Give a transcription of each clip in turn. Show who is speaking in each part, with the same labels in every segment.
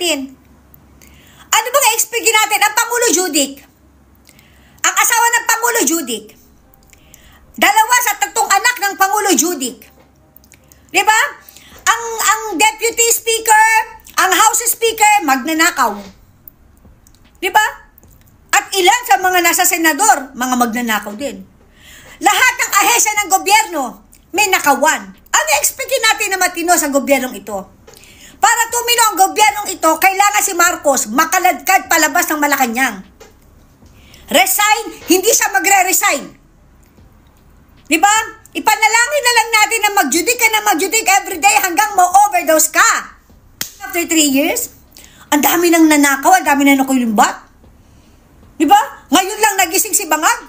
Speaker 1: natin? Ano bang expectin natin? Ang Pangulo Judic, ang asawa ng Pangulo Judic, 2 sa 3 anak ng Pangulo Judic. Diba? Ang Deputy Speaker, ang House Speaker, magnanakaw. Diba? At ilan sa mga nasa senador, mga magnanakaw din. Lahat ng ahensya ng gobyerno, may nakawan. Ano expectin natin na matino sa gobyernong ito? Para tumino ang gobyernong ito, kailangan si Marcos makaladkad palabas ng Malacanang. Resign, hindi siya magre-resign. Diba? Ipanalangin na lang natin na mag-judic everyday hanggang ma-overdose ka. After 3 years, ang dami nang nanakaw, ang dami nang nakulimbat. Diba? Ngayon lang nagising si Bangag.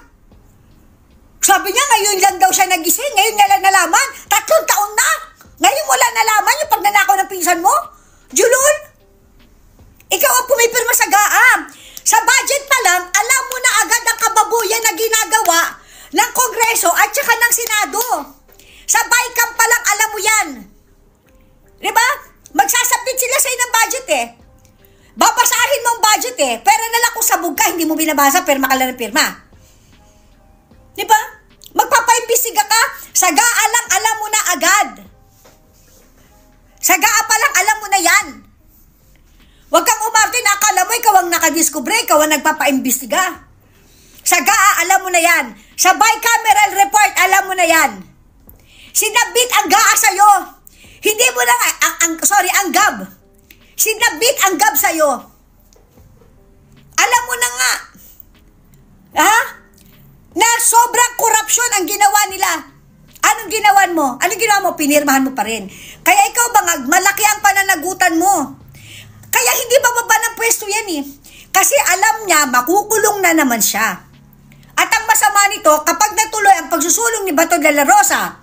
Speaker 1: Sabi niya, ngayon lang daw siya nagising, ngayon niya lang nalaman. 3 taon na! Ngayon mo lang nalaman yung pagnanakaw ng pinsan mo? Julon? Ikaw ang pumipirma sa GAA. Sa budget pa lang, alam mo na agad ang kababuyan na ginagawa ng Kongreso at saka ng Senado. Sa BICAM pa lang, alam mo yan. Diba? Magsasabit sila sa'yo ng budget eh. Babasahin mo ang budget eh. Pero nalang kung sabog ka, hindi mo binabasa, pirma ka lang ng pirma. Diba? Magpapaimbestiga ka, sa GAA lang alam mo na agad. Sa GAA pa lang alam mo na yan. Huwag kang umarte na akala mo ikaw ang nakadiskubre, ikaw ang nagpapaimbestiga. Sa GAA alam mo na yan. Sa bicameral report alam mo na yan. Sinabit ang GAA sa'yo. Hindi mo na, ang GAB. Sinabit ang GAB sa'yo. Alam mo na nga. Ha? Na sobrang korupsyon ang ginawa nila. Anong ginawan mo? Anong ginawa mo? Pinirmahan mo pa rin. Kaya ikaw Bangag, malaki ang pananagutan mo. Kaya hindi bababa ng pwesto yan eh. Kasi alam niya, makukulong na naman siya. At ang masama nito, kapag natuloy ang pagsusulong ni Bato de la Rosa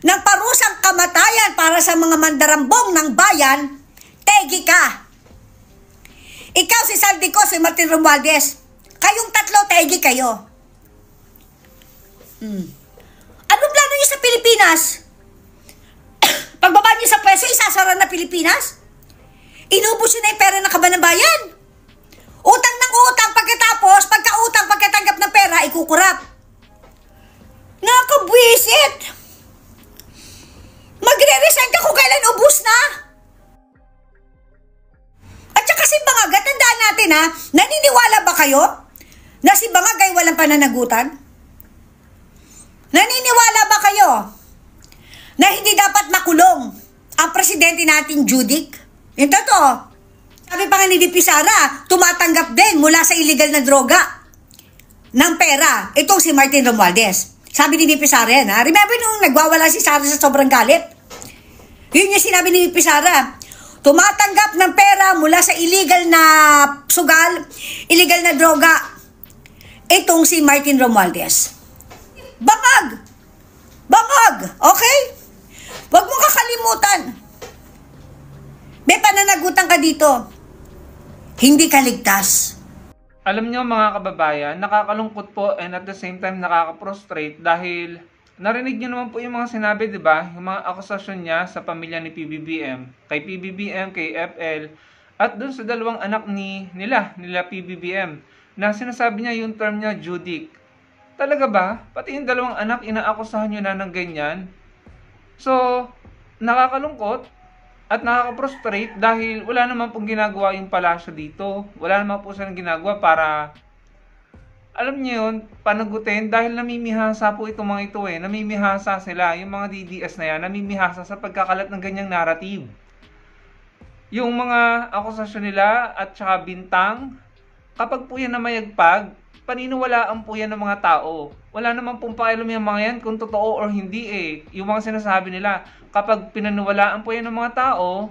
Speaker 1: ng parusang kamatayan para sa mga mandarambong ng bayan, tegi ka. Ikaw si Saldico, si Martin Romualdez, kayong tatlo, tegi kayo. Anong plano niyo sa Pilipinas? Pagbaba niyo sa pwesto, isasara na Pilipinas? Inubos niyo na yung pera ng kaban ng bayan. Utang ng utang, pagkatapos, pagkautang, pagkatanggap ng pera, ikukurap. Nakabwisit! Magre-resign ka kung kailan ubus na. At saka si Bangag, tandaan natin ha, naniniwala ba kayo na si Bangag ay walang pananagutan? Naniniwala ba kayo na hindi dapat makulong ang presidente nating Judic? Yung totoo. Sabi pa nga ni VP Sara, tumatanggap din mula sa illegal na droga ng pera. Itong si Martin Romualdez. Sabi ni VP Sara yan ha. Remember nung nagwawala si Sara sa sobrang galit? Yun yung sinabi ni VP Sara. Tumatanggap ng pera mula sa illegal na sugal, illegal na droga. Itong si Martin Romualdez. Bangag! Bangag! Okay? Huwag mo kakalimutan. May pananagutan ka dito. Hindi ka ligtas.
Speaker 2: Alam nyo mga kababayan, nakakalungkot po and at the same time nakaka-prostrate dahil narinig nyo naman po yung mga sinabi, di ba? Yung mga akusasyon niya sa pamilya ni PBBM, kay PBBM, kay FL, at dun sa 2 anak nila PBBM, na sinasabi niya yung term niya Judic. Talaga ba? Pati yung 2 anak, inaakusahan nyo na ng ganyan? So, nakakalungkot at nakaka-prostrate dahil wala naman pong ginagawa yung palasyo dito. Wala naman po silang ginagawa para, alam niyo yun, panagutin dahil namimihasa po itong mga ito eh. Namimihasa sila, yung mga DDS na yan, namimihasa sa pagkakalat ng ganyang narrative. Yung mga akusasyon nila at saka bintang, kapag po yan na mayagpag, paniniwalaan po yan ng mga tao. Wala naman pong pakialam yung mga yan kung totoo or hindi eh. Yung mga sinasabi nila, kapag pinaniwalaan po yan ng mga tao,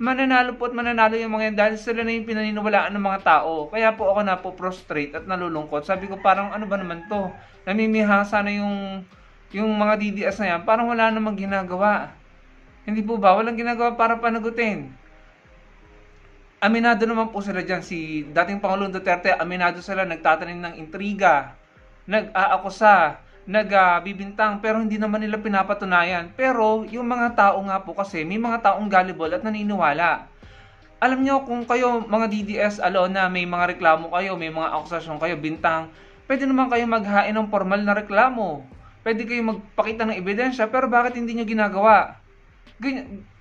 Speaker 2: mananalo po at mananalo yung mga yan dahil sila na yung pinaniniwalaan ng mga tao. Kaya po ako na po prostrate at nalulungkot. Sabi ko parang ano ba naman to? Namimihasa na yung mga DDS na yan. Parang wala namang ginagawa. Hindi po ba? Walang ginagawa para panagutin. Aminado naman po sila dyan. Si dating Pangulong Duterte, aminado sila, nagtatanim ng intriga, nag-aakusa, nagbibintang, pero hindi naman nila pinapatunayan. Pero yung mga tao nga po kasi, may mga taong gullible at naniniwala. Alam nyo, kung kayo mga DDS alone na may mga reklamo kayo, may mga akusasyon kayo, bintang, pwede naman kayo maghain ng formal na reklamo. Pwede kayo magpakita ng ebidensya, pero bakit hindi nyo ginagawa?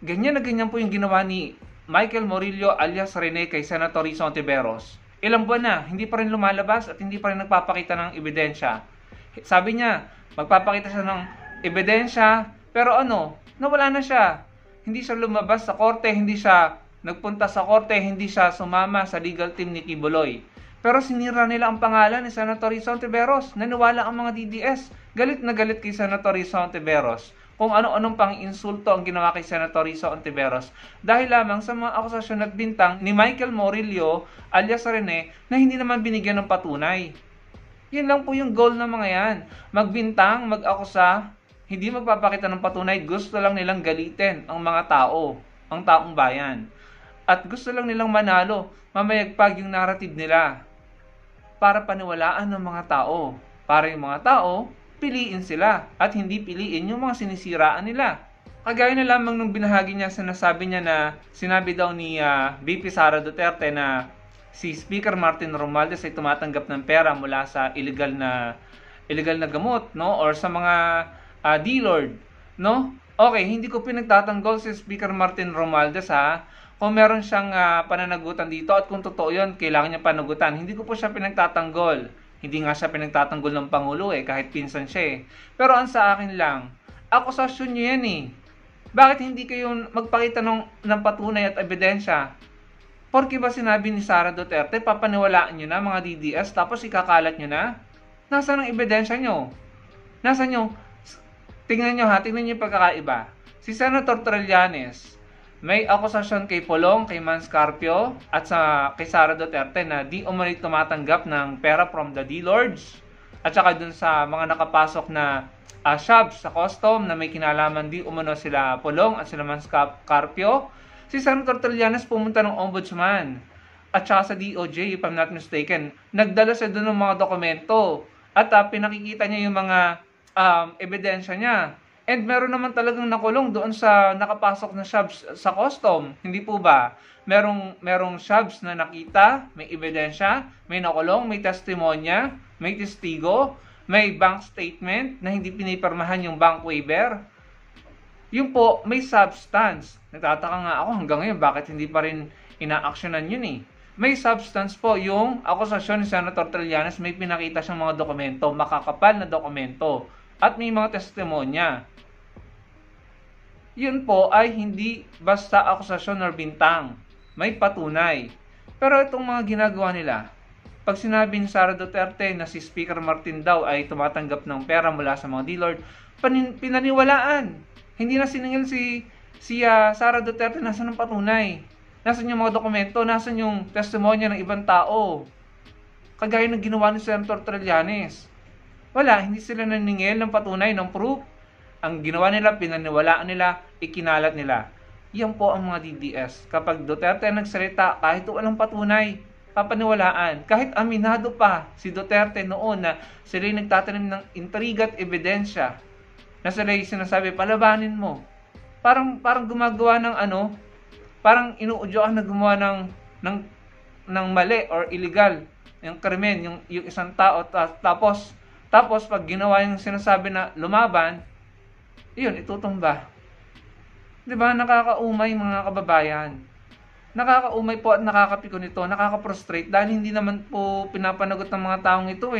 Speaker 2: Ganyan na ganyan po yung ginawa ni Michael Morillo alias Rene kay Senator Risa Hontiveros. Ilang buwan na, hindi pa rin lumalabas at hindi pa rin nagpapakita ng ebidensya. Sabi niya, magpapakita siya ng ebidensya, pero nawala na siya. Hindi siya lumabas sa korte, hindi siya nagpunta sa korte, hindi siya sumama sa legal team ni Kibuloy. Pero sinira nila ang pangalan ni Senator Risa Hontiveros. Naniwala ang mga DDS. Galit na galit kay Senator Risa Hontiveros kung ano-anong pang insulto ang ginawa kay Senator Risa Hontiveros dahil lamang sa mga akusasyon at bintang ni Michael Morillo alias Rene na hindi naman binigyan ng patunay. Yun lang po yung goal ng mga yan. Magbintang, mag-akusa, hindi magpapakita ng patunay, gusto lang nilang galitin ang mga tao, ang taong bayan. At gusto lang nilang manalo, mamayagpag yung narrative nila para paniwalaan ng mga tao. Para yung mga tao, piliin sila at hindi piliin yung mga sinisiraan nila. Kagaya na lamang nung binahagi niya, sinasabi niya na sinabi daw ni VP Sara Duterte na si Speaker Martin Romualdez ay tumatanggap ng pera mula sa illegal na gamot, no? Or sa mga D-Lord, no? Okay, hindi ko pinagtatanggol si Speaker Martin Romualdez ha. Kung meron siyang pananagutan dito at kung totoo yun, kailangan niya panagutan. Hindi ko po siya pinagtatanggol. Hindi nga siya pinagtatanggol ng Pangulo kahit pinsan siya Pero ang sa akin lang, akusasyon niyo yan Bakit hindi kayo magpakita ng patunay at ebidensya? Porque ba sinabi ni Sara Duterte, papaniwalaan niyo na mga DDS tapos ikakalat niyo na? Nasaan ang ebidensya niyo? Nasaan niyo? Tingnan niyo yung pagkakaiba. Si Senator Trillanes, may akusasyon kay Polong, kay Manscarpio, at kay Sara Duterte na di umano'y tumatanggap ng pera from the D-Lords. At saka dun sa mga nakapasok na shabs sa custom na may kinalaman di umano sila Polong at sila Manscarpio. Si Senator Trillanes pumunta ng ombudsman at saka sa DOJ, if I'm not mistaken. Nagdala siya dun ng mga dokumento at pinakikita niya yung mga ebidensya niya. And meron naman talagang nakulong doon sa nakapasok na shabs sa custom. Hindi po ba? Merong shabs na nakita, may ebidensya, may nakulong, may testimonya, may testigo, may bank statement na hindi pinipirmahan yung bank waiver. Yun po, may substance. Nagtataka nga ako hanggang ngayon bakit hindi pa rin ina-actionan yun May substance po yung akusasyon ni Senator Trillanes, may pinakita siyang mga dokumento, makakapal na dokumento, at may mga testimonya. Yun po ay hindi basta akusasyon or bintang. May patunay. Pero itong mga ginagawa nila, pag sinabi ni Sara Duterte na si Speaker Martin daw ay tumatanggap ng pera mula sa mga D-Lord, pinaniwalaan. Hindi na siningil si Sara Duterte, nasan ang patunay? Nasan yung mga dokumento? Nasan yung testimonya ng ibang tao? Kagaya ng ginawa ni Senator Trillanes. Wala, hindi sila naningil ng patunay, ng proof. Ang ginawa nila, pinaniwalaan nila, ikinalat nila. Yan po ang mga DDS. Kapag Duterte nagsalita, kahit walang patunay, papaniwalaan. Kahit aminado pa si Duterte noon na sila'y nagtatanim ng intriga at ebidensya, na sila'y sinasabi, palabanin mo. Parang gumagawa ng parang inuudyoan na gumawa ng mali or illegal, yung krimen, yung isang tao, tapos pag ginawa yung sinasabi na lumaban, iyon, itutumba. Diba? Nakakaumay mga kababayan. Nakakaumay po at nakakapiko nito, nakaka-frustrate dahil hindi naman po pinapanagot ng mga taong ito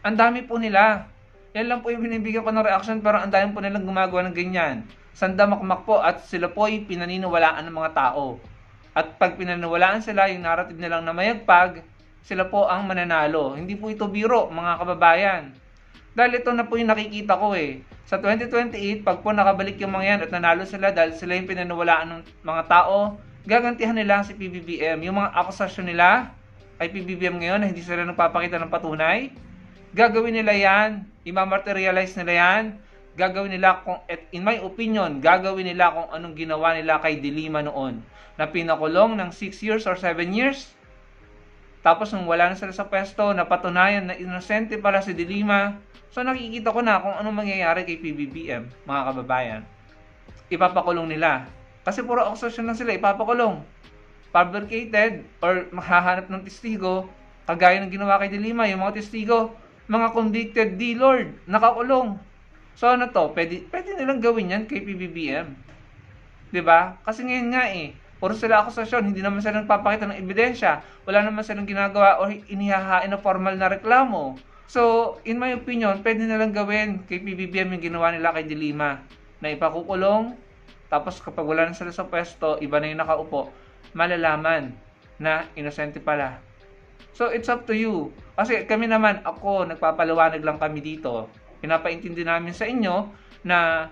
Speaker 2: Ang dami po nila. Yan lang po yung binibigyan ko ng reaction, pero ang dami po nilang gumagawa ng ganyan. Sandamakmak po at sila po ay pinaniniwalaan ng mga tao. At pag pinaniniwalaan sila, yung narrative nilang na mayagpag, sila po ang mananalo. Hindi po ito biro, mga kababayan. Dahil ito na po yung nakikita ko Sa 2028, pag po nakabalik yung mga yan at nanalo sila dahil sila yung pinaniwalaan ng mga tao, gagantihan nila si PBBM. Yung mga akusasyon nila ay PBBM ngayon na hindi sila nagpapakita ng patunay. Gagawin nila yan, i-materialize nila yan, gagawin nila in my opinion, gagawin nila kung anong ginawa nila kay De Lima noon, na pinakulong ng 6 years or 7 years. Tapos nung wala na sila sa pwesto, napatunayan na inosente pala si De Lima. So nakikita ko na kung anong mangyayari kay PBBM, mga kababayan. Ipapakulong nila. Kasi puro akusasyon lang sila, ipapakulong. fabricated or mahahanap ng testigo, kagaya ng ginawa kay De Lima, yung mga testigo, mga convicted D-Lord, nakakulong. So ano to, pwede nilang gawin yan kay PBBM. 'Di ba? Kasi ngayon nga puro sila akusasyon, hindi naman sila nagpapakita ng ebidensya, wala naman silang ginagawa o inihahain na formal na reklamo. So, in my opinion, pwede nilang gawin kay PBBM yung ginawa nila kay De Lima, na ipakukulong, tapos kapag wala na sila sa pwesto, iba na yung nakaupo, malalaman na inosente pala. So, it's up to you. Kasi kami naman, nagpapaliwanag lang kami dito. Pinapaintindi namin sa inyo na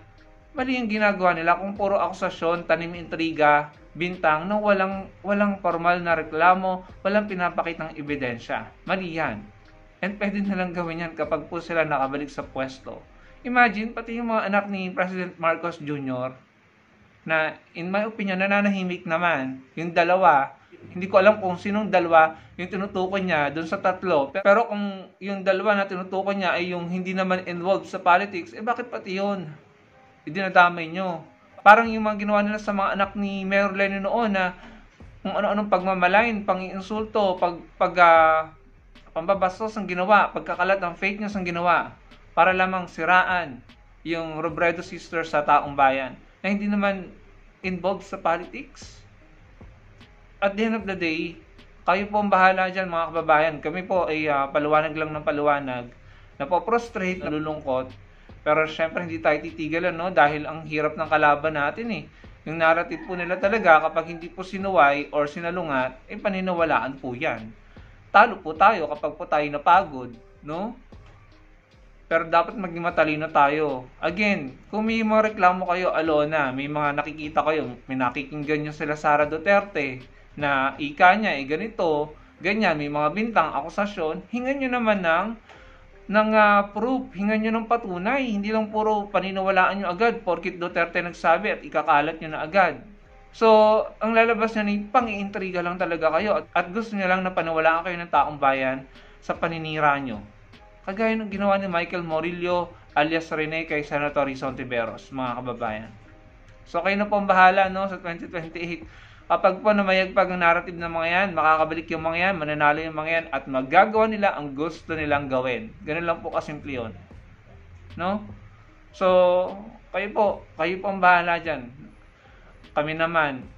Speaker 2: mali yung ginagawa nila kung puro akusasyon, tanim intriga, bintang, na walang formal na reklamo, walang pinapakitang ebidensya. Mali yan. And pwede nilang gawin yan kapag po sila nakabalik sa pwesto. Imagine, pati yung mga anak ni President Marcos Jr., na in my opinion, nananahimik naman. Yung dalawa, hindi ko alam kung sinong dalawa yung tinutukoy niya dun sa tatlo. Pero kung yung dalawa na tinutukoy niya ay yung hindi naman involved sa politics, bakit pati yun? Dinadamay nyo. Parang yung mga ginawa nila sa mga anak ni Mayor Lenny noon na kung ano-anong pagmamalain, pang-insulto, pambabastos ang ginawa, pagkakalat ng fake news ang ginawa para lamang siraan yung Robredo sisters sa taong bayan na hindi naman involved sa politics. At the end of the day, kayo po ang bahala dyan mga kababayan. Kami po ay paliwanag lang ng paliwanag, napoprostrate, nalulungkot. Pero syempre hindi tayo titigilan, no? Dahil ang hirap ng kalaban natin Yung narrative po nila talaga, kapag hindi po sinuway or sinalungat, paniniwalaan po yan. Talo po tayo kapag po tayo napagod, no? Pero dapat maging matalino tayo. Again, kung may mga reklamo kayo, Alona, may mga nakikita kayo, may nakikinggan nyo sila Sara Duterte, na ika niya ganito, ganyan, may mga bintang, akusasyon, hingan nyo naman ng proof, hingan nyo ng patunay, hindi lang puro paniniwalaan nyo agad porkit Duterte nagsabi at ikakalat nyo na agad. So, ang lalabas nyo pang-iintriga lang talaga kayo at gusto nyo lang na paniwalaan kayo ng taong bayan sa paninira nyo. Kagaya ng ginawa ni Michael Morillo alias Rene kay Senator Rizon Tiveros, mga kababayan. So, kayo na po ang bahala, no, sa 2028. Kapag po namayagpag ang narrative ng mga yan, makakabalik yung mga yan, mananalo yung mga yan, at magagawa nila ang gusto nilang gawin. Ganun lang po kasimple yun. No? So, kayo po ang bahala dyan. Kami naman,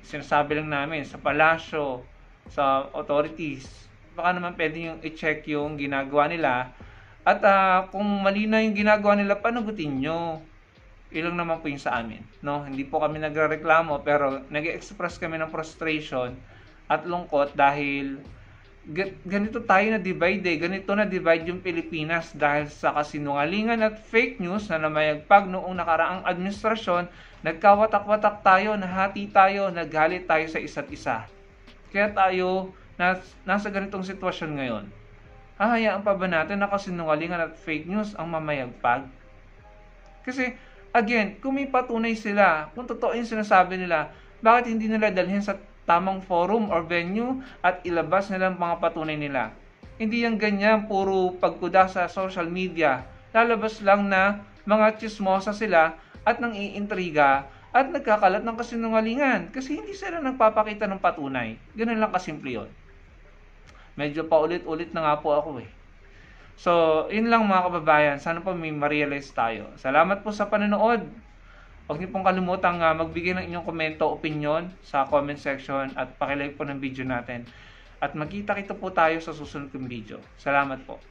Speaker 2: sinasabi lang namin sa palasyo, sa authorities, baka naman pwede yung i-check yung ginagawa nila. At kung mali na yung ginagawa nila, panagutin nyo. Ilang naman po yung sa amin, no? Hindi po kami nagrereklamo pero nag-express kami ng frustration at lungkot dahil ganito tayo na divide ganito na divide yung Pilipinas dahil sa kasinungalingan at fake news na namayagpag noong nakaraang administrasyon. Nagkawatak-watak tayo, nahati tayo, naggalit tayo sa isa't isa. Kaya tayo nasa ganitong sitwasyon ngayon. Hahayaan pa ba natin na kasinungalingan at fake news ang mamayagpag? Kasi again, kung may patunay sila, kung totoo yung sinasabi nila, bakit hindi nila dalhin sa tamang forum or venue at ilabas nila ang mga patunay nila? Hindi yan ganyan, puro pagkuda sa social media. Lalabas lang na mga chismosa sila at nang iintriga at nagkakalat ng kasinungalingan kasi hindi sila nagpapakita ng patunay. Ganun lang kasimple yun. Medyo paulit-ulit na nga po ako So, yun lang mga kababayan. Sana po may ma-realize tayo. Salamat po sa panonood. Huwag niyo pong kalimutang magbigay ng inyong komento, opinion sa comment section at pakilike po ng video natin. At magkita-kita po tayo sa susunod kong video. Salamat po.